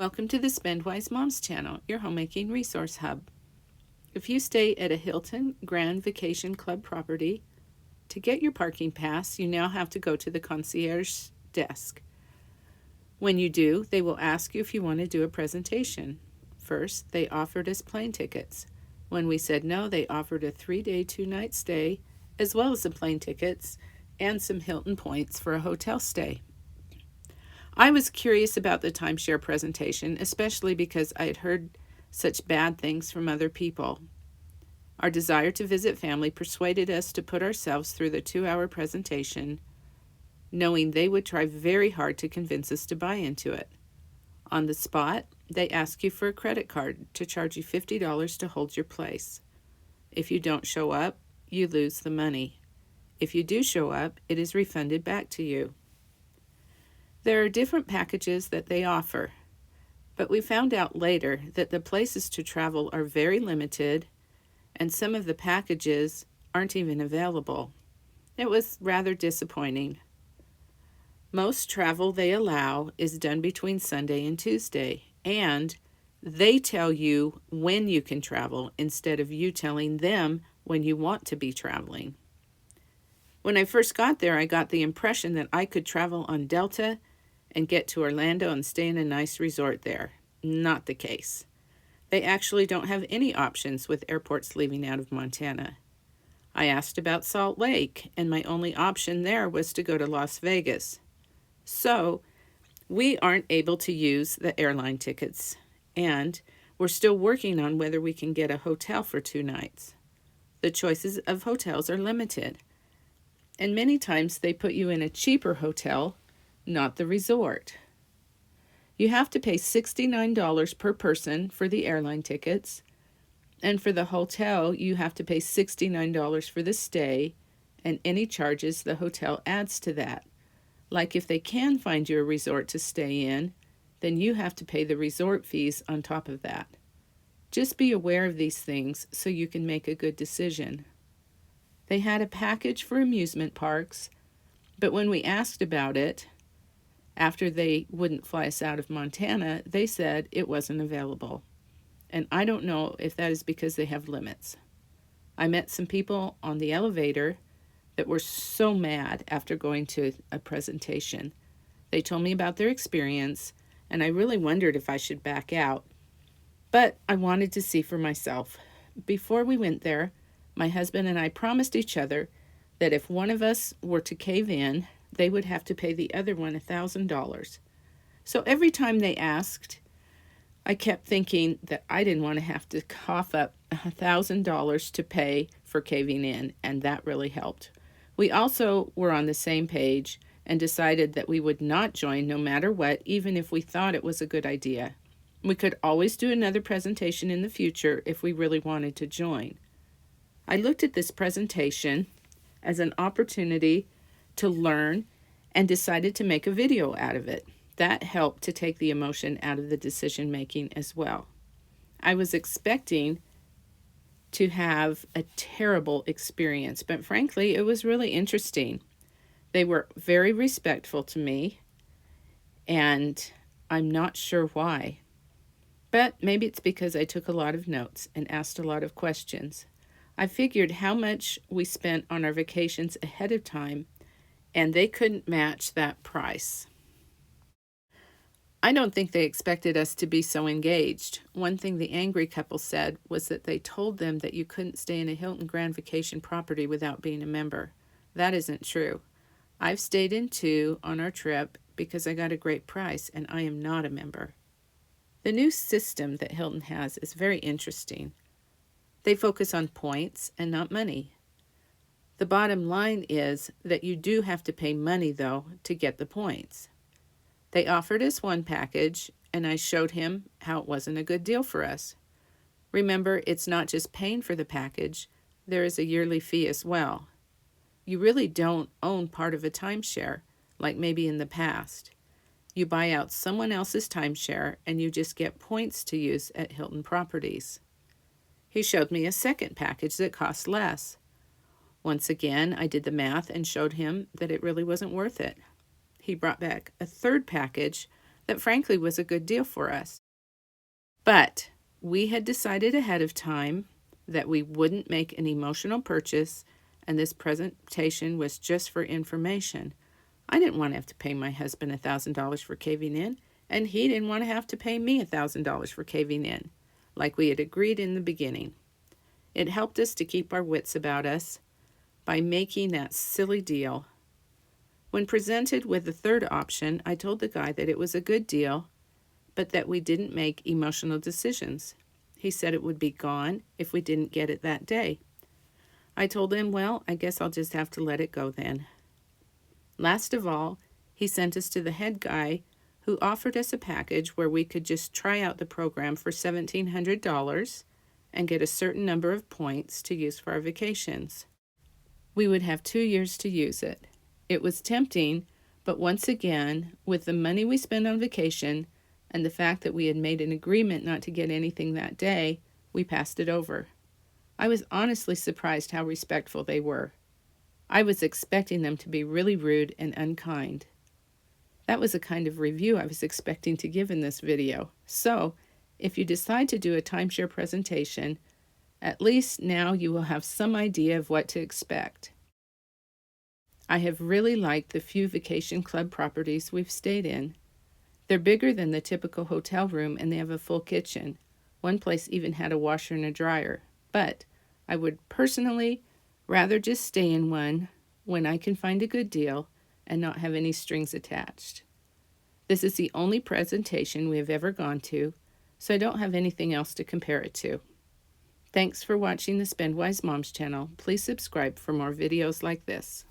Welcome to the Spendwise Moms channel, your homemaking resource hub. If you stay at a Hilton Grand Vacation Club property, to get your parking pass, you now have to go to the concierge desk. When you do, they will ask you if you want to do a presentation. First, they offered us plane tickets. When we said no, they offered a 3-day, 2-night stay, as well as the plane tickets and some Hilton points for a hotel stay. I was curious about the timeshare presentation, especially because I had heard such bad things from other people. Our desire to visit family persuaded us to put ourselves through the 2-hour presentation, knowing they would try very hard to convince us to buy into it. On the spot, they ask you for a credit card to charge you $50 to hold your place. If you don't show up, you lose the money. If you do show up, it is refunded back to you. There are different packages that they offer, but we found out later that the places to travel are very limited, and some of the packages aren't even available. It was rather disappointing. Most travel they allow is done between Sunday and Tuesday, and they tell you when you can travel instead of you telling them when you want to be traveling. When I first got there, I got the impression that I could travel on Delta and get to Orlando and stay in a nice resort there. Not the case. They actually don't have any options with airports leaving out of Montana. I asked about Salt Lake, and my only option there was to go to Las Vegas. So, we aren't able to use the airline tickets, and we're still working on whether we can get a hotel for 2 nights. The choices of hotels are limited, and many times they put you in a cheaper hotel, not the resort. You have to pay $69 per person for the airline tickets, and for the hotel, you have to pay $69 for the stay and any charges the hotel adds to that. Like if they can find you a resort to stay in, then you have to pay the resort fees on top of that. Just be aware of these things so you can make a good decision. They had a package for amusement parks, but when we asked about it, after they wouldn't fly us out of Montana, they said it wasn't available. And I don't know if that is because they have limits. I met some people on the elevator that were so mad after going to a presentation. They told me about their experience, and I really wondered if I should back out. But I wanted to see for myself. Before we went there, my husband and I promised each other that if one of us were to cave in, they would have to pay the other one $1,000. So every time they asked, I kept thinking that I didn't want to have to cough up $1,000 to pay for caving in, and that really helped. We also were on the same page and decided that we would not join no matter what, even if we thought it was a good idea. We could always do another presentation in the future if we really wanted to join. I looked at this presentation as an opportunity to learn and decided to make a video out of it. That helped to take the emotion out of the decision making as well. I was expecting to have a terrible experience, but frankly, it was really interesting. They were very respectful to me, and I'm not sure why. But maybe it's because I took a lot of notes and asked a lot of questions. I figured how much we spent on our vacations ahead of time, and they couldn't match that price. I don't think they expected us to be so engaged. One thing the angry couple said was that they told them that you couldn't stay in a Hilton Grand Vacation property without being a member. That isn't true. I've stayed in 2 on our trip because I got a great price, and I am not a member. The new system that Hilton has is very interesting. They focus on points and not money. The bottom line is that you do have to pay money, though, to get the points. They offered us one package, and I showed him how it wasn't a good deal for us. Remember, it's not just paying for the package. There is a yearly fee as well. You really don't own part of a timeshare, like maybe in the past. You buy out someone else's timeshare, and you just get points to use at Hilton properties. He showed me a second package that cost less. Once again, I did the math and showed him that it really wasn't worth it. He brought back a third package that frankly was a good deal for us. But we had decided ahead of time that we wouldn't make an emotional purchase, and this presentation was just for information. I didn't want to have to pay my husband $1,000 for caving in, and he didn't want to have to pay me $1,000 for caving in, like we had agreed in the beginning. It helped us to keep our wits about us by making that silly deal. When presented with the third option, I told the guy that it was a good deal, but that we didn't make emotional decisions. He said it would be gone if we didn't get it that day. I told him, well, I guess I'll just have to let it go then. Last of all, he sent us to the head guy who offered us a package where we could just try out the program for $1,700 and get a certain number of points to use for our vacations. We would have 2 years to use it. It was tempting, but once again, with the money we spent on vacation and the fact that we had made an agreement not to get anything that day, we passed it over. I was honestly surprised how respectful they were. I was expecting them to be really rude and unkind. That was the kind of review I was expecting to give in this video. So, if you decide to do a timeshare presentation, at least now you will have some idea of what to expect. I have really liked the few vacation club properties we've stayed in. They're bigger than the typical hotel room and they have a full kitchen. One place even had a washer and a dryer. But I would personally rather just stay in one when I can find a good deal and not have any strings attached. This is the only presentation we have ever gone to, so I don't have anything else to compare it to. Thanks for watching the Spendwise Moms channel. Please subscribe for more videos like this.